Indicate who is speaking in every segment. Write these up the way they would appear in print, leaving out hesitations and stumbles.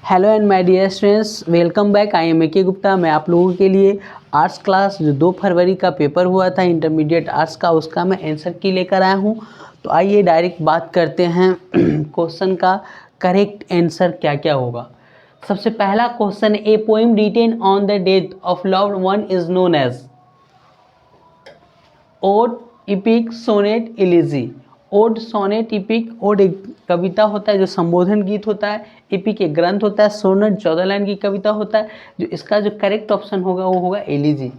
Speaker 1: Hello and my dear students, welcome back. I am A K. Gupta. मैं आप लोगों के लिए आर्ट्स क्लास जो 2 फरवरी का पेपर हुआ था इंटरमीडिएट आर्ट्स का, उसका मैं आंसर की लेकर आया हूं। तो आइए डायरेक्ट बात करते हैं क्वेश्चन का करेक्ट आंसर क्या क्या होगा। सबसे पहला question, a poem written on the death of loved one is known as ode, epic, sonnet, elegy. Ode, sonnet, epic. Ode एक कविता होता है जो संबोधन गीत होता है। इपिक एक ग्रंथ होता है। सोनेट 14 लाइन की कविता होता है। जो इसका जो करेक्ट ऑप्शन होगा वो होगा elegy.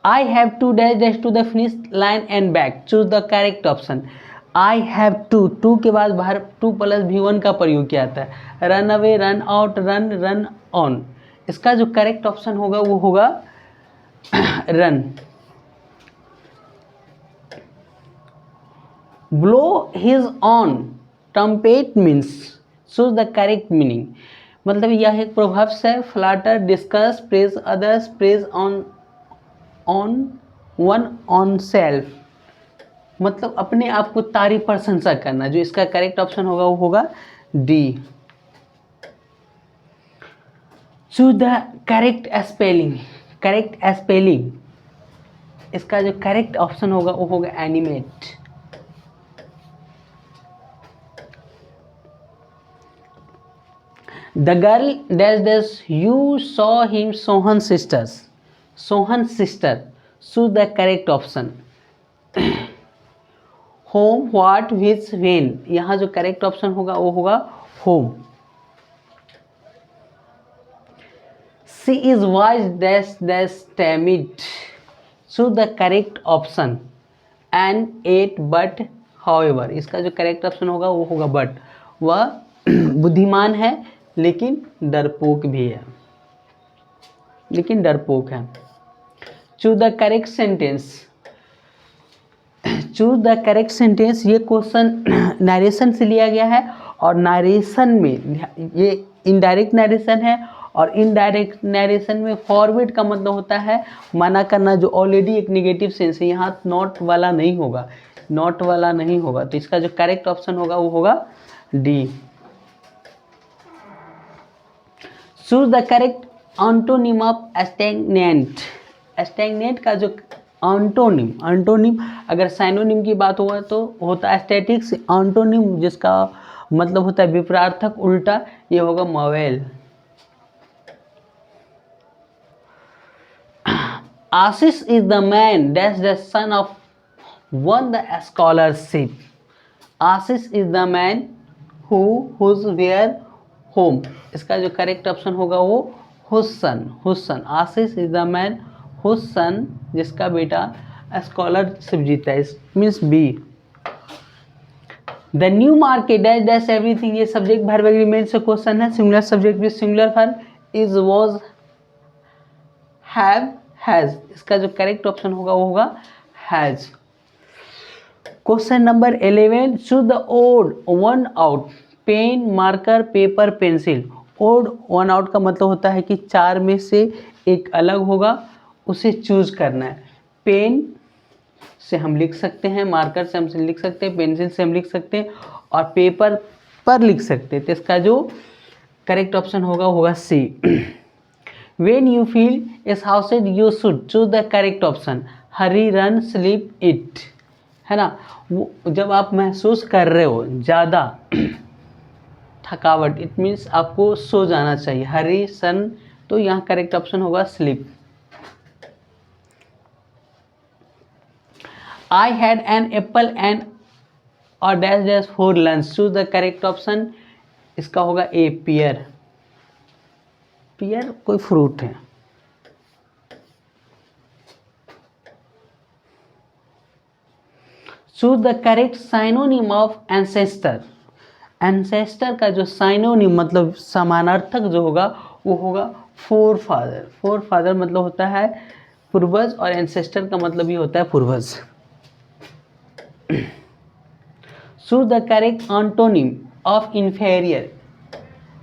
Speaker 1: I have to dash dash to the finish line and back, choose the correct option. I have to के बाद बाहर 2 + V1 का प्रयोग किया जाता है। Run away, run out, run on. इसका जो करेक्ट ऑप्शन होगा वो होगा run. Blow his own trumpet means, choose the correct meaning. मतलब यह एक प्रभाव है। Flatter, discuss, praise others, praise on one own self. मतलब अपने आप को तारीफ प्रशंसा करना। जो इसका करेक्ट ऑप्शन होगा वो होगा D. Choose the correct spelling. Correct spelling, इसका जो करेक्ट ऑप्शन होगा वो होगा animate. The girl dash dash you saw him Sohan sisters. Sohan sister. Choose the correct option. Home, what, which, when. यहाँ जो करेक्ट ऑप्शन होगा वो होगा home. She is wise dash dash timid. Choose the correct option. And ate but however. इसका जो correct option होगा वो होगा but. वह बुद्धिमान है लेकिन डरपोक भी है। Choose the correct sentence. Choose the correct sentence, ये क्वेश्चन नरेशन से लिया गया है। और नरेशन में ये इनडायरेक्ट नरेशन है। और इनडायरेक्ट नरेशन में फॉरवर्ड का मतलब होता है मना करना, जो ऑलरेडी एक नेगेटिव सेंस है। यहाँ नॉट वाला नहीं होगा, नॉट वाला नहीं होगा। तो इसका जो करेक्ट ऑप्शन होगा वो होगा D. Choose the correct antonym of stagnant. Stagnant का जो ऑन्टोनिम अगर साइनोनिम की बात हुआ तो होता है स्टैटिक्स। ऑन्टोनिम जिसका मतलब होता है विपरीतार्थक, उल्टा, ये होगा मॉवेल। Ashish is the man dash the son of won the scholarship. Ashish is the man whose where home. इसका जो करेक्ट ऑप्शन होगा वो हुसन। आशीष इज द मैन हुसन, जिसका बेटा स्कॉलरशिप जीता है। Means B. The new market dash dash everything. ये सब्जेक्ट वर्ब एग्रीमेंट से क्वेश्चन है। Singular subject with singular verb, is, was, have, has. इसका जो करेक्ट ऑप्शन होगा वो होगा has. Question number 11, choose the odd one out. Pen, marker, paper, pencil. Odd one out का मतलब होता है कि 4 में से एक अलग होगा, उसे चूज करना है। पेन से हम लिख सकते हैं, मार्कर से हम लिख सकते हैं, पेंसिल से हम लिख सकते हैं, और पेपर पर लिख सकते हैं। तो इसका जो करेक्ट ऑप्शन होगा वो होगा सी। When you feel exhausted you should choose the correct option. Hurry, run, sleep, eat. है ना, वो जब आप महसूस कर रहे हो ज़्यादा थकावट, इट मीन्स आपको सो जाना चाहिए। हरी, सन, तो यहाँ करेक्ट ऑप्शन होगा sleep. I had an apple and और dash dash for lunch. Choose the correct option. इसका होगा ए, पियर। पियर कोई फ्रूट है। Choose the correct synonym of ancestor. Ancestor का जो साइनोनिम मतलब समानार्थक जो होगा वो होगा फोर फादर। फोर फादर मतलब होता है पूर्वज, और एंसेस्टर का मतलब ये होता है पूर्वज। Choose the correct antonym of inferior.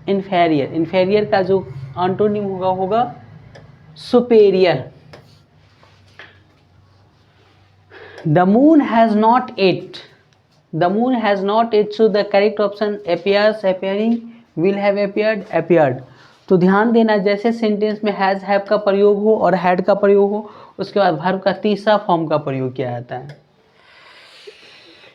Speaker 1: Inferior का जो ऑन्टोनिम होगा superior. The moon has not at the moon has not it, so the correct option appears, appearing, will have appeared, appeared। तो ध्यान देना, जैसे सेंटेंस में हैज़ हैव का प्रयोग हो और हैड का प्रयोग हो, उसके बाद वर्ब का तीसरा फॉर्म का प्रयोग किया जाता है।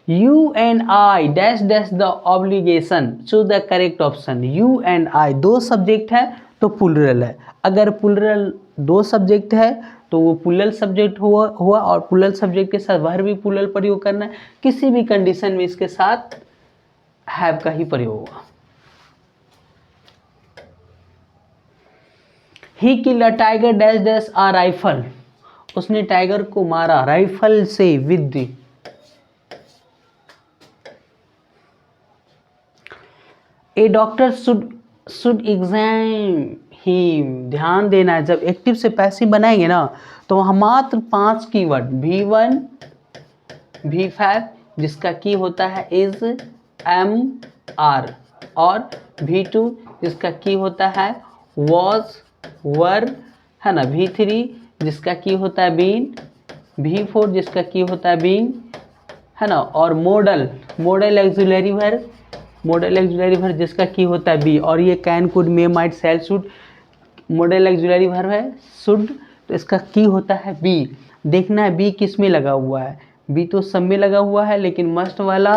Speaker 1: You and I dash dash the obligation, choose the correct option. You and I दो सब्जेक्ट है तो प्लूरल है। अगर प्लूरल दो सब्जेक्ट है तो वो प्लूरल सब्जेक्ट हुआ और प्लूरल सब्जेक्ट के साथ वर्ब भी प्लूरल प्रयोग करना है। किसी भी कंडीशन में इसके साथ हैव का ही प्रयोग होगा। He killed a tiger dash dash a rifle, उसने टाइगर को मारा राइफल से, with. A doctor should exam him, ध्यान देना है, जब एक्टिव से पैसिव बनाएंगे ना तो वहाँ मात्र 5 कीवर्ड V1 V5 जिसका की होता है इज, एम, आर, और V2 जिसका की होता है वॉज, वर, है ना, V3 जिसका की होता है बीन, V4 जिसका की होता है बीन, है ना, और मॉडल एक्सिलरी वर्ब जिसका की होता है बी, और ये can, could, may, might, shall, should modal auxiliary verb है, शुड, तो इसका की होता है बी। देखना है बी किस में लगा हुआ है, बी तो सब में लगा हुआ है, लेकिन मस्ट वाला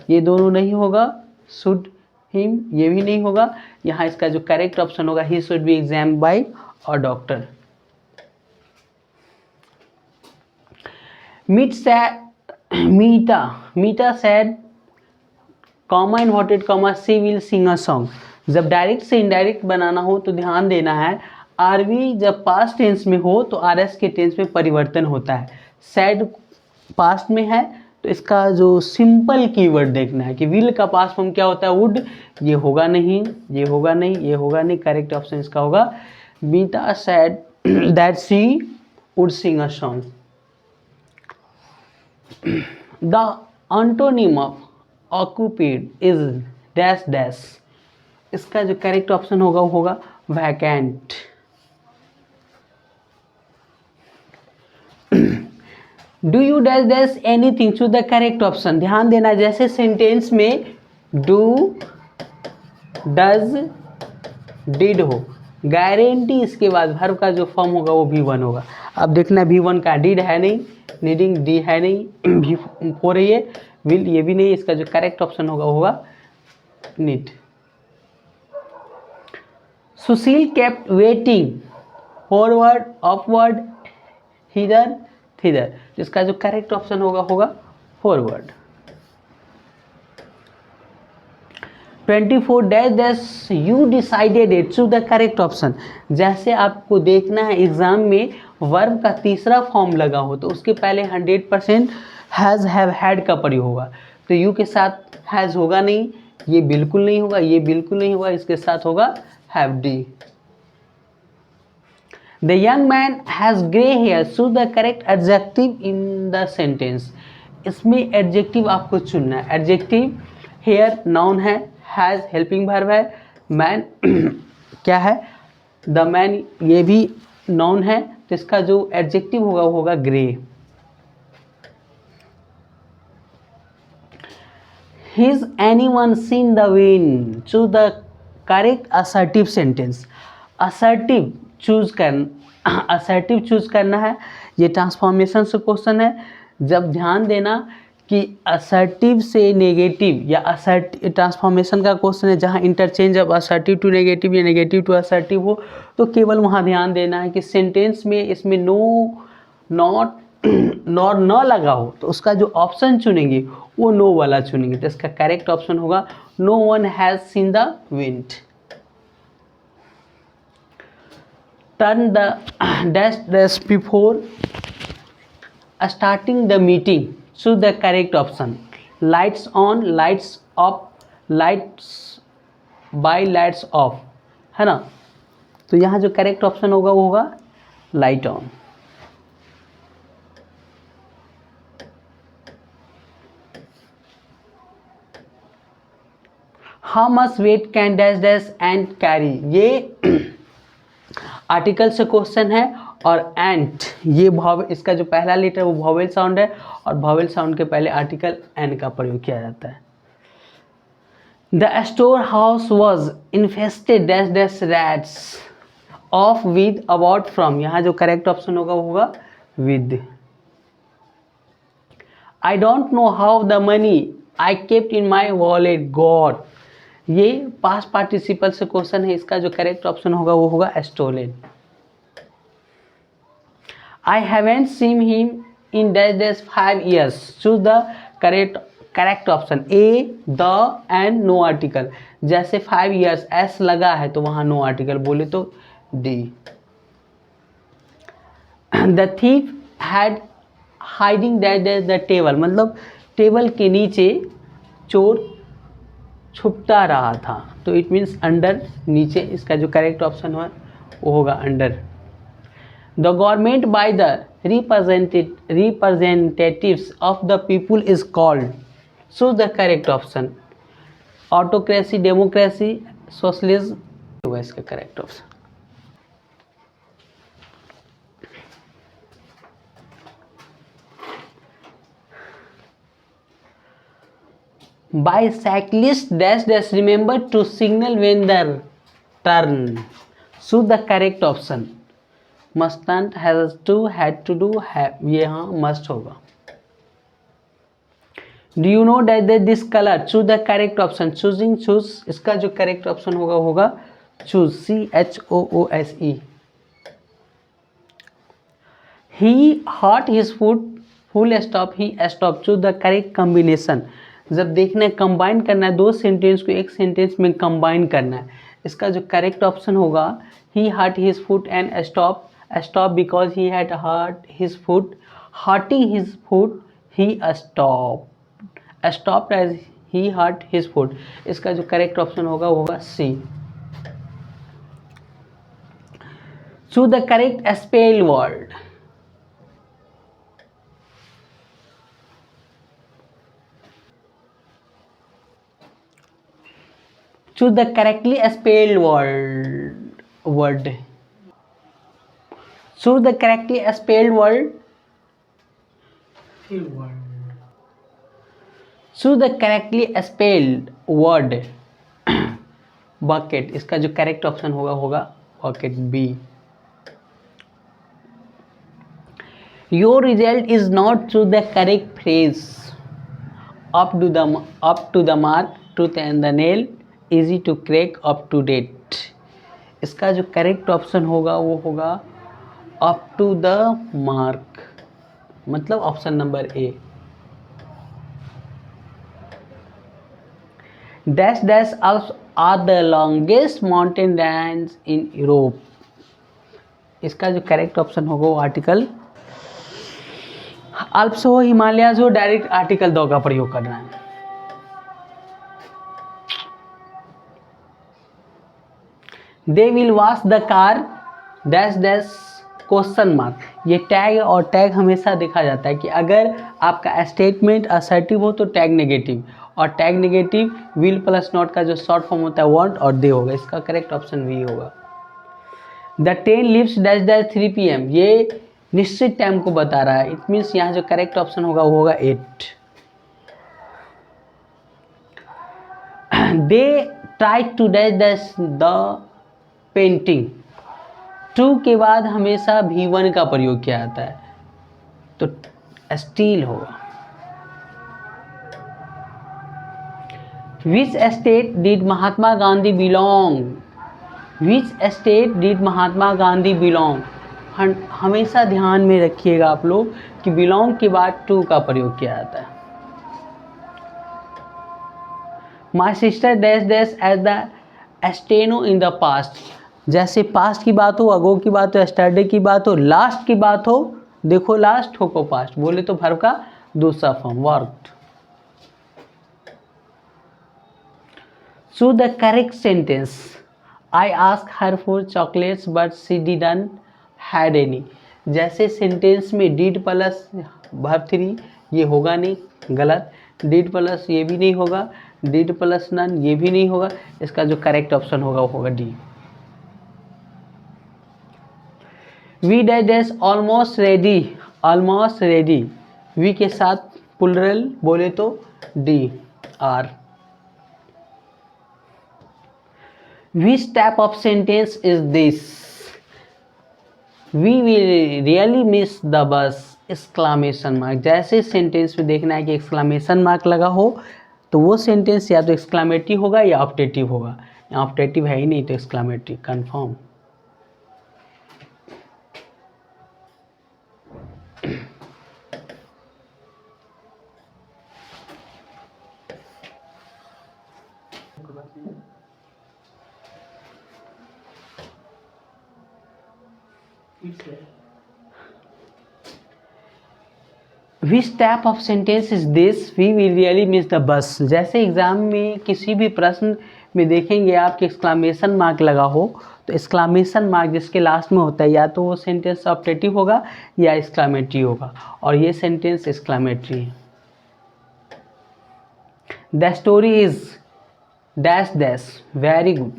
Speaker 1: ये दोनों नहीं होगा, शुड, हिम ये भी नहीं होगा। यहाँ इसका जो करेक्ट ऑप्शन होगा he should be exam by a doctor. Meeta said comma inverted comma she will sing a song. जब डायरेक्ट से इनडायरेक्ट बनाना हो तो ध्यान देना है, आरवी जब पास्ट टेंस में हो तो आरएस के टेंस में परिवर्तन होता है। सैड पास्ट में है तो इसका जो सिंपल कीवर्ड देखना है कि विल का पास्ट फॉर्म क्या होता है, वुड, ये होगा नहीं, ये होगा नहीं, ये होगा नहीं, करेक्ट ऑप्शन इसका होगा Meeta said that she would sing a song. The antonym of occupied is dash dash, इसका जो करेक्ट ऑप्शन होगा वो होगा vacant. Do you dash dash anything, choose the correct option. ध्यान देना, जैसे सेंटेंस में डू, डज, डिड हो, गारंटी इसके बाद वर्ब का जो फॉर्म होगा वो V1 होगा। अब देखना V1 का डिड है नहीं, नीडिंग डी है नहीं, V4 है ये, विल ये भी नहीं, इसका जो करेक्ट ऑप्शन होगा वो होगा need. Sushil kept waiting forward, upward, hither, thither, जिसका जो करेक्ट ऑप्शन होगा forward. 24 dash dash you decided it, choose the correct option. जैसे आपको देखना है एग्जाम में वर्ब का तीसरा फॉर्म लगा हो तो उसके पहले 100% हैज़, हैव, हैड का प्रयोग होगा। तो यू के साथ हैज़ होगा नहीं, ये बिल्कुल नहीं होगा, ये बिल्कुल नहीं होगा, इसके साथ होगा have, D. The young man has grey hair, choose the correct adjective in the sentence. इसमें एडजेक्टिव आपको चुनना है। एडजेक्टिव, हेयर नाउन है, हैज़ हेल्पिंग वर्ब है, मैन क्या है, द मैन ये भी नाउन है, तो इसका जो एडजेक्टिव होगा वो होगा grey. Has anyone seen the wind, choose the correct assertive sentence. Assertive choose करना है, ये ट्रांसफॉर्मेशन से क्वेश्चन है। जब ध्यान देना कि असर्टिव से नेगेटिव या असर्टिव ट्रांसफॉर्मेशन का क्वेश्चन है जहाँ इंटरचेंज अब असर्टिव टू नेगेटिव या नेगेटिव टू असर्टिव हो, तो केवल वहाँ ध्यान देना है कि सेंटेंस में इसमें नो, नॉट, नॉर न लगा हो तो उसका जो ऑप्शन चुनेंगे वो नो वाला चुनेंगे। तो इसका करेक्ट ऑप्शन होगा no one has seen the wind. Turn the dash dash before starting the meeting, choose the correct option. Lights on, lights off, lights by, lights off, है ना। तो यहाँ जो करेक्ट ऑप्शन होगा वो होगा light on. How much weight can dash dash and carry, ये article से क्वेश्चन है और एंट ये इसका जो पहला लेटर वो वॉवेल साउंड है और वॉवेल साउंड के पहले आर्टिकल एन का प्रयोग किया जाता है। The store house was infested dash dash rats of with about from, यहाँ जो करेक्ट ऑप्शन होगा वो होगा with. I don't know how the money I kept in my wallet God, ये पास्ट पार्टिसिपल से क्वेश्चन है, इसका जो करेक्ट ऑप्शन होगा वो होगा stolen. I haven't seen him in dash dash 5 years. Choose the correct option A, the and no article। जैसे 5 years S लगा है तो वहाँ no article, बोले तो D। The thief had hiding dash dash the table, मतलब table के नीचे चोर छुपता रहा था, तो इट मीन्स अंडर, नीचे। इसका जो करेक्ट ऑप्शन है वो होगा under. The government by the representatives of the people is called, choose the correct option। autocracy, democracy, socialism होगा इसका correct option. Bicyclist dash dash remember to signal when the turn, choose the correct option। mustn't, has to, had to do, have, ये यहाँ must होगा। Do you know that this color, choose the correct option। choosing, choose, इसका जो correct option होगा होगा choose, CHOOSE। He hurt his foot, full stop, he stop, choose the correct combination। जब देखना है कंबाइन करना है, दो सेंटेंस को एक सेंटेंस में कंबाइन करना है, इसका जो करेक्ट ऑप्शन होगा he hurt his foot and stop because he had hurt his foot, hurting his foot he stopped as he hurt his foot। इसका जो करेक्ट ऑप्शन होगा वो होगा C। choose the correct spell word। choose the correctly spelled word। choose the correctly spelled word। choose the correctly spelled word bucket। इसका जो correct option होगा bucket, B। your result is not, choose the correct phrase। up to the mark, tooth and the nail, easy to crack, up to date। इसका जो correct option होगा वो होगा up to the mark, मतलब option number A। dash dash Alps are the longest mountain range in Europe। इसका जो correct option होगा वो आर्टिकल अल्प्स हो, हिमालयाज हो, डायरेक्ट आर्टिकल 2 का प्रयोग करना है। They will wash the car dash dash question mark, ये टैग और टैग हमेशा देखा जाता है कि अगर आपका स्टेटमेंट असर्टिव हो तो टैग नेगेटिव, और tag negative will plus not का जो शॉर्ट फॉर्म होता है वांट और दे होगा। इसका करेक्ट ऑप्शन भी होगा। The train leaves dash dash 3 PM, ये निश्चित टाइम को बता रहा है, इट मीन्स यहाँ जो करेक्ट ऑप्शन होगा वो होगा 8। They try to dash dash the painting, to के बाद हमेशा V1 का प्रयोग किया जाता है, तो स्टील होगा। Which state did Mahatma Gandhi belong, which state did Mahatma Gandhi belong, हमेशा ध्यान में रखिएगा आप लोग कि बिलोंग के बाद टू का प्रयोग किया जाता है। My sister dash dash as the steno in the past, जैसे पास्ट की बात हो, अगो की बात हो, एस्टरडे की बात हो, लास्ट की बात हो, देखो लास्ट हो को पास्ट, बोले तो वर्ब का दूसरा form worked. Choose the correct sentence. I ask her for chocolates but she didn't had any, जैसे सेंटेंस में डिड प्लस वर्ब 3 ये होगा नहीं, गलत। डिड प्लस ये भी नहीं होगा, डिड प्लस नन ये भी नहीं होगा। इसका जो करेक्ट ऑप्शन होगा वो होगा D. We dash dash almost ready, almost ready, we के साथ प्लूरल बोले तो D are. Which type of sentence is this, we will really miss the bus, exclamation mark. जैसे सेंटेंस में देखना है कि एक्सक्लामेशन मार्क लगा हो तो वो सेंटेंस या तो एक्सक्लामेटिव होगा या ऑप्टेटिव होगा। यहाँ ऑप्टेटिव है ही नहीं तो exclamative confirm. Which type of sentence is this? We will really miss the bus। जैसे एग्जाम में किसी भी प्रश्न में देखेंगे आपके एक्सक्लामेशन मार्क लगा हो तो एक्सक्लामेशन मार्क जिसके लास्ट में होता है या तो वो सेंटेंस ऑप्टेटिव होगा या एक्सक्लामेटरी होगा, और ये सेंटेंस एक्सक्लामेटरी है। The story is dash dash very good,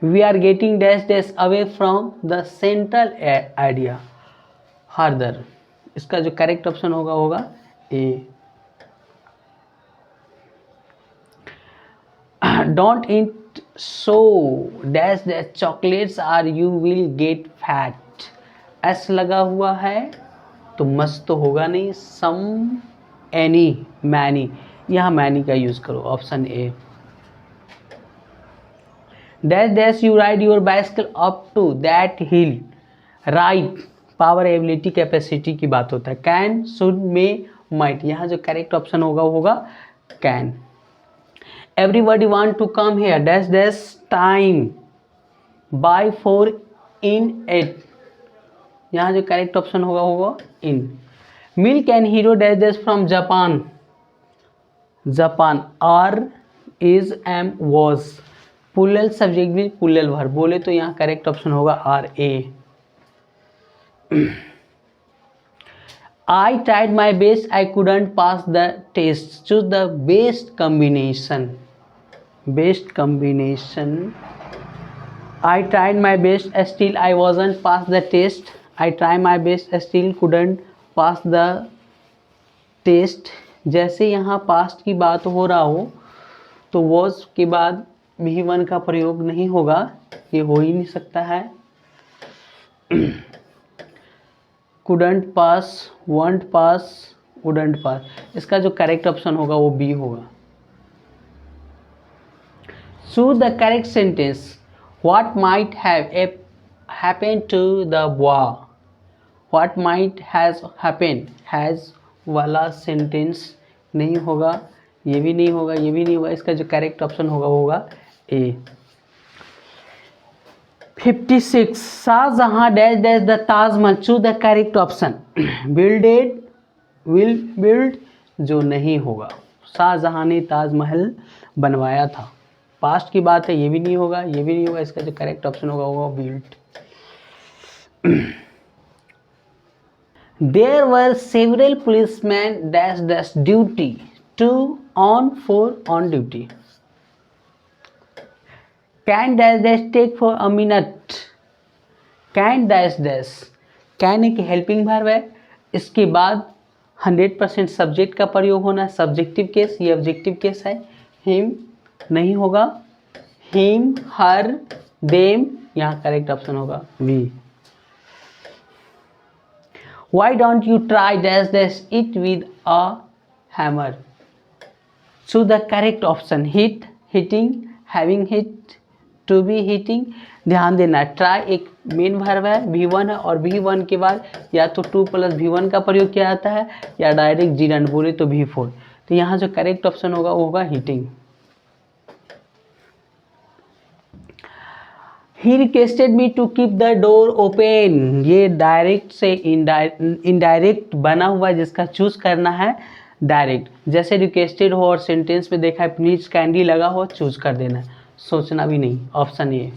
Speaker 1: we are getting dash dash away from the central idea further. इसका जो करेक्ट ऑप्शन होगा होगा A. Don't eat so dash dash chocolates or you will get fat, S लगा हुआ है तो मस्त तो होगा नहीं, सम एनी मैनी, यहाँ मैनी का यूज करो option A. Dash dash you ride your bicycle up to that hill, right power ability capacity की बात होता है। कैन शुड मे माइट, यहाँ जो करेक्ट ऑप्शन होगा वो होगा can. Everybody want to come here dash dash time by 4 in 8, यहाँ जो करेक्ट ऑप्शन होगा होगा in. Milk and hero dash dash from Japan, Japan are is am was, plural subject भी पुलल वर्ब बोले तो यहाँ करेक्ट ऑप्शन होगा are A. I tried my best, I couldn't pass the test, choose the best combination, best combination। I tried my best, still I wasn't pass the test, I tried my best, still couldn't pass the test। जैसे यहाँ past की बात हो रहा हो तो was के बाद V1 का प्रयोग नहीं होगा, ये हो ही नहीं सकता है। couldn't pass, won't pass, wouldn't pass, इसका जो करेक्ट ऑप्शन होगा वो बी होगा। Choose the correct sentence, what might have happened to the boy, what might has happened, has वाला सेंटेंस नहीं होगा, ये भी नहीं होगा, ये भी नहीं होगा, इसका जो करेक्ट ऑप्शन होगा वो होगा A. 56 Shahjahan dash dash the Taj Mahal, choose the correct option. Builded will build, जो नहीं होगा, शाहजहां ने ताजमहल बनवाया था, पास्ट की बात है, ये भी नहीं होगा, ये भी नहीं होगा, इसका जो करेक्ट ऑप्शन होगा वो build. There were several policeman dash dash duty, 2 on 4 on duty. Can dash dash take for a minute, can dash dash, can एक हेल्पिंग वर्ब है, इसके बाद 100% सब्जेक्ट का प्रयोग होना है, सब्जेक्टिव केस, ये ऑब्जेक्टिव केस है। हिम नहीं होगा, हिम हर देम, यहाँ करेक्ट ऑप्शन होगा we. Why don't you try dash dash it with a hammer, choose the correct option. Hit hitting, having hit, to be hitting. ध्यान देना, try एक main verb है, V1 है, और V1 के बाद या तो 2 + V1 का प्रयोग किया जाता है या डायरेक्ट जीरंड बोले तो V4। तो यहाँ जो करेक्ट ऑप्शन होगा वो होगा hitting. He requested me to keep the door open, ये डायरेक्ट से इनडायरेक्ट बना हुआ है जिसका चूज करना है डायरेक्ट। जैसे रिक्वेस्टेड हो और सेंटेंस में देखा है प्लीज कैंडी लगा हो, चूज कर देना, सोचना भी नहीं, ऑप्शन ए।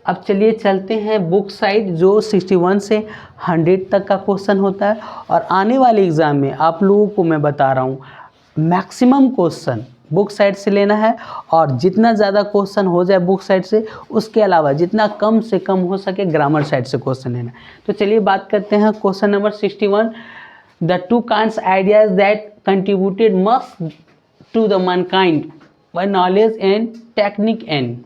Speaker 1: अब चलिए चलते हैं बुक साइड, जो 61 से 100 तक का क्वेश्चन होता है। और आने वाले एग्जाम में आप लोगों को मैं बता रहा हूँ मैक्सिमम क्वेश्चन बुक साइड से लेना है, और जितना ज़्यादा क्वेश्चन हो जाए बुक साइड से, उसके अलावा जितना कम से कम हो सके ग्रामर साइड से क्वेश्चन लेना है। तो चलिए बात करते हैं question number 61। The two kinds ideas that contributed must to the mankind by knowledge and technique and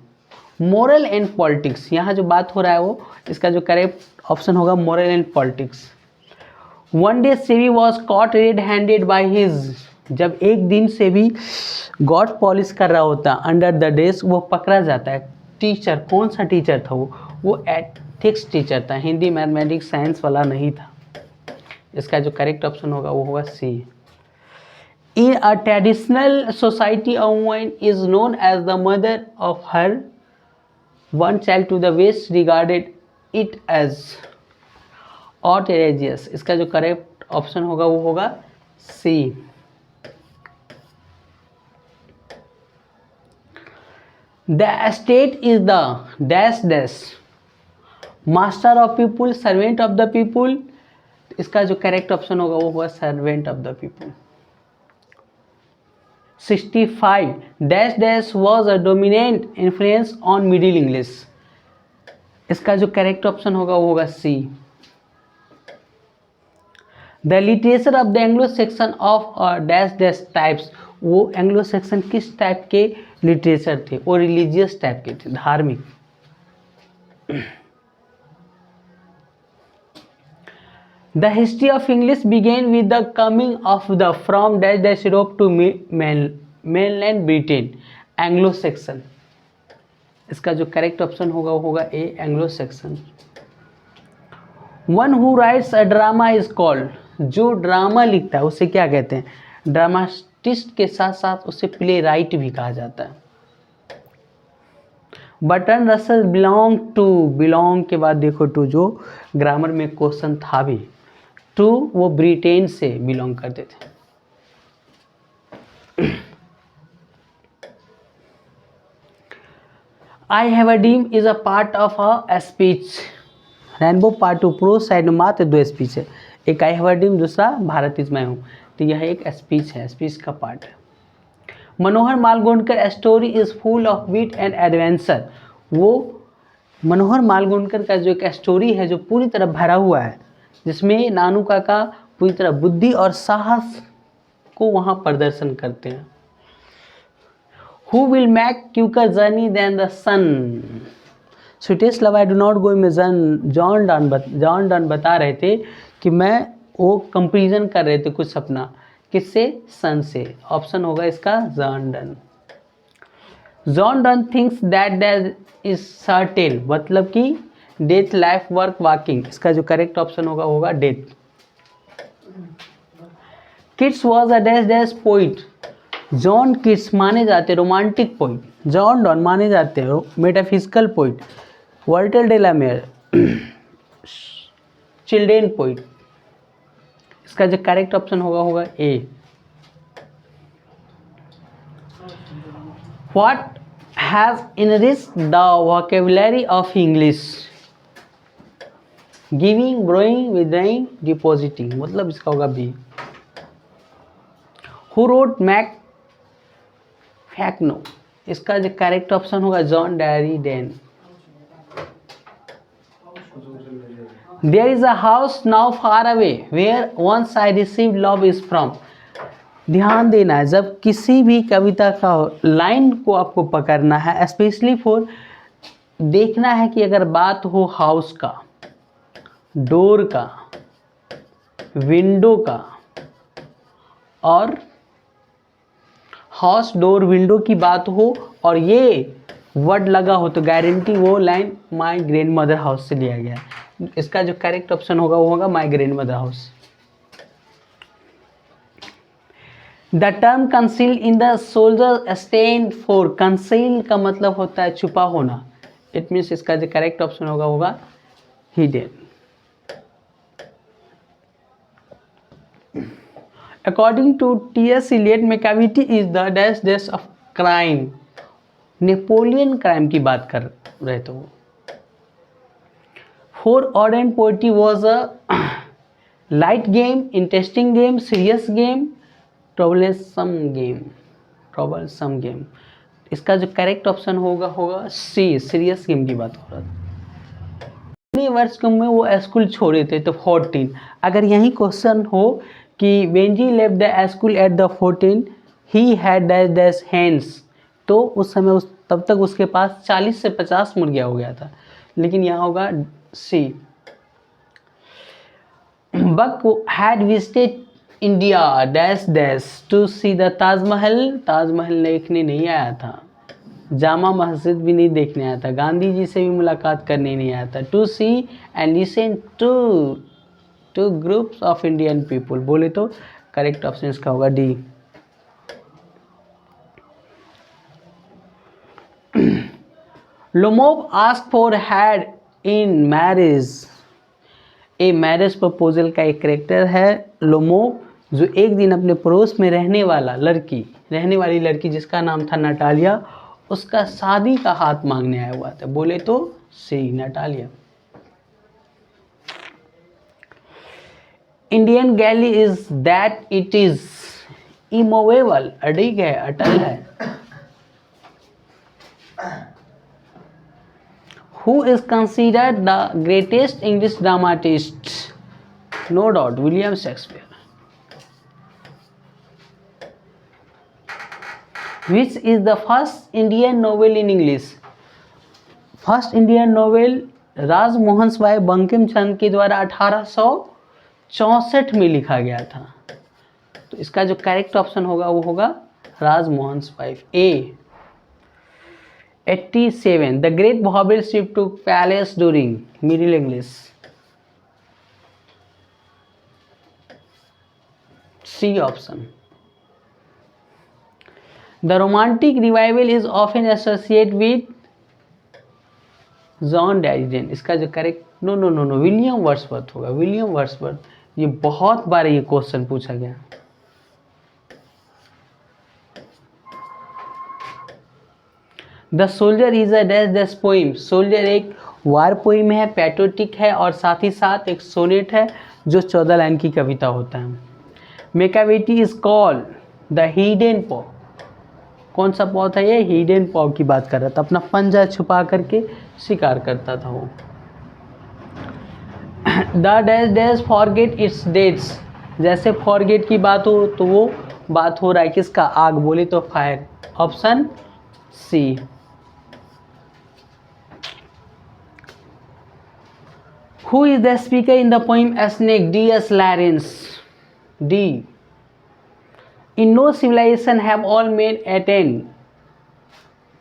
Speaker 1: moral and politics. यहाँ जो बात हो रहा है वो, इसका जो करेक्ट ऑप्शन होगा moral and politics. One day Sebi was caught red handed by his, जब एक दिन से भी गॉड पॉलिश कर रहा होता अंडर द डेस्क, वो पकड़ा जाता है। टीचर, कौन सा टीचर था वो एथिक्स टीचर था, हिंदी मैथमेटिक्स साइंस वाला नहीं था। इसका जो करेक्ट ऑप्शन होगा वो होगा C. In a traditional society a woman is known as the mother of her one child to the West regarded it as outrageous। इसका जो करेक्ट ऑप्शन होगा वो होगा C. The state is the dash dash master of people, servant of the people. इसका जो correct option होगा वो होगा servant of the people. 65 dash dash was a dominant influence on middle English. इसका जो करेक्ट ऑप्शन होगा वो होगा C. The literature of the Anglo Saxon of dash dash types, वो एंग्लो सेक्शन किस टाइप के लिटरेचर थे? वो रिलीजियस टाइप के थे, धार्मिक। The history of English began with the coming of the from dash dash Europe to mainland Britain, Anglo Saxon. इसका जो करेक्ट ऑप्शन होगा वो होगा A, Anglo Saxon. One who writes a drama is called, जो drama लिखता है उसे क्या कहते हैं? ड्रामाटिस्ट के साथ साथ उसे प्ले राइट भी कहा जाता है। Bertrand Russell belong to, belong के बाद देखो टू, जो ग्रामर में क्वेश्चन था भी, टू वो ब्रिटेन से बिलोंग करते थे। I have a dream is a part of a speech. Rainbow part two pro side में मात्र 2 स्पीच है, एक आई हैव अ ड्रीम, दूसरा भारत इज मैं हूँ। तो यह एक स्पीच है, स्पीच का पार्ट है। Manohar Malgonkar story is full of wit and adventure, वो मनोहर मालगोंडकर का जो एक स्टोरी है जो पूरी तरह भरा हुआ है, जिसमें नानू काका पूरी तरह बुद्धि और साहस को वहाँ प्रदर्शन करते हैं। Who will make quicker journey than the sun, sweetest love I do not go में जॉन डॉन बता रहे थे कि मैं वो कंपेरिजन कर रहे थे कुछ अपना, किससे? सन से। ऑप्शन होगा इसका John Donne. John Donne thinks that that is certain, मतलब कि डेथ लाइफ वर्क वॉकिंग। इसका जो करेक्ट ऑप्शन होगा होगा death. Keats was a dash dash poet, John Keats माने जाते रोमांटिक पोइट, जॉन डॉन माने जाते हैं metaphysical poet, Walter de la Mare children poet. इसका जो करेक्ट ऑप्शन होगा होगा A. What has enriched the vocabulary of English? Giving, growing, withdrawing, depositing, मतलब इसका होगा B. Who wrote Mac Flecknoe, इसका जो करेक्ट ऑप्शन होगा John Dryden. There is a house now far away where once I receive love is from. ध्यान देना है, जब किसी भी कविता का लाइन को आपको पकड़ना है, स्पेशली फॉर देखना है कि अगर बात हो हाउस का, डोर का, विंडो का, और हाउस डोर विंडो की बात हो और ये वर्ड लगा हो, तो गारंटी वो line my grand mother house से लिया गया है। इसका जो करेक्ट ऑप्शन होगा वो होगा my grand mother house. The term conceal in the soldier stand for, conceal का मतलब होता है छुपा होना, इट मीन्स इसका जो करेक्ट ऑप्शन होगा होगा hidden. According to T S. Eliot, Macavity is the dash dash of crime, Napoleon crime की बात कर रहे थे वो। For Auden poetry was a light game, interesting game, serious game, troublesome game. Trouble some game. इसका जो करेक्ट ऑप्शन होगा होगा सी, सीरियस गेम की बात हो रहा था। कितने वर्ष की उम्र में वो स्कूल छोड़े थे, तो 14। अगर यही क्वेश्चन हो कि Venzy left the school at the 14 he had dash dash hands, तो उस समय तब तक उसके पास 40 से 50 मुर्गियाँ हो गया था, लेकिन यहाँ होगा C. Buck had visited India dash dash to see the Taj Mahal, Taj Mahal देखने नहीं आया था, जामा मस्जिद भी नहीं देखने आया था, गांधी जी से भी मुलाकात करने नहीं आया था। To see and listen to groups of Indian people, बोले तो करेक्ट ऑप्शन इसका होगा D. Lomov ask for hand in marriage, a marriage proposal का एक करेक्टर है लोमोव, जो एक दिन अपने पड़ोस में रहने वाली लड़की जिसका नाम था नटालिया, उसका शादी का हाथ मांगने आया हुआ था, बोले तो C, Natalia. Indian galley is that it is immovable, अडिग है, अटल है। Who is considered the greatest English dramatist? No doubt, William Shakespeare. Which is the first Indian novel in English? First Indian novel Rajmohan wife Bankim Chandra के द्वारा 1864 में लिखा गया था, तो इसका जो करेक्ट ऑप्शन होगा वो होगा Rajmohan wife, A. 87 the great vowel shift took place during middle English, C option. The romantic revival is often associate with John Dryden, इसका जो करेक्ट नो विलियम वर्ड्सवर्थ होगा, विलियम वर्ड्सवर्थ। ये बहुत बार ये क्वेश्चन पूछा गया। The soldier is a dash dash poem, soldier एक वार पोइम है, पैट्रियोटिक है और साथ ही साथ एक सोनेट है जो 14 लाइन की कविता होता है। मेकावेटी इज कॉल्ड द हिडन पॉ, कौन सा पॉ था ये, हिडन पॉ की बात कर रहा था, अपना पंजा छुपा करके शिकार करता था वो। The dash dash forget its dates, जैसे फॉरगेट की बात हो तो वो बात हो रहा है किसका, आग, बोले तो fire, option C. Who is the speaker in the poem Snake? D.S. Lawrence, D. In no civilization have all men attained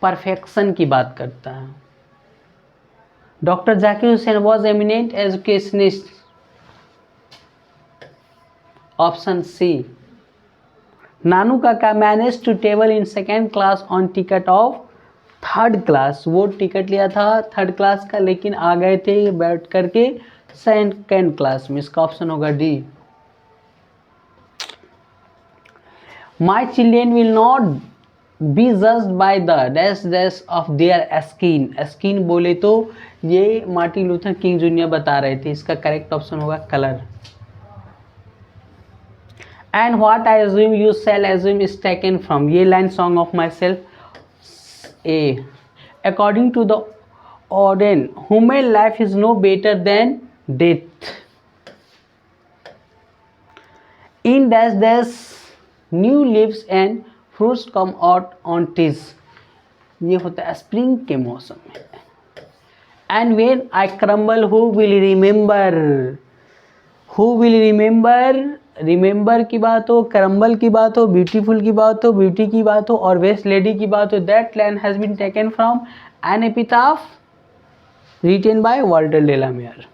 Speaker 1: perfection की बात करता है। Doctor Zakir Hussain was eminent educationist, option C. Nanu Kaka managed to travel in second class on ticket of third class, वो ticket लिया था third class का लेकिन आ गए थे बैठ करके सेकंड क्लास में, इसका ऑप्शन होगा D. My children will not be judged by the dash dash of their skin, skin बोले तो ये मार्टिन लूथर किंग जूनियर बता रहे थे, इसका करेक्ट ऑप्शन होगा colour. And what I assume you shall assume is taken from, ये line song of माई सेल्फ, A. According to the Auden, human life is no better than death. In dash dash new leaves and fruits come out on trees, ये होता है spring के मौसम में। And when I crumble, who will remember? Who will remember? Remember की बात हो, crumble की बात हो, ब्यूटीफुल की बात हो, ब्यूटी की बात हो और वेस्ट लेडी की बात हो, that line has been taken from an epitaph written by Walter डेलामेयर।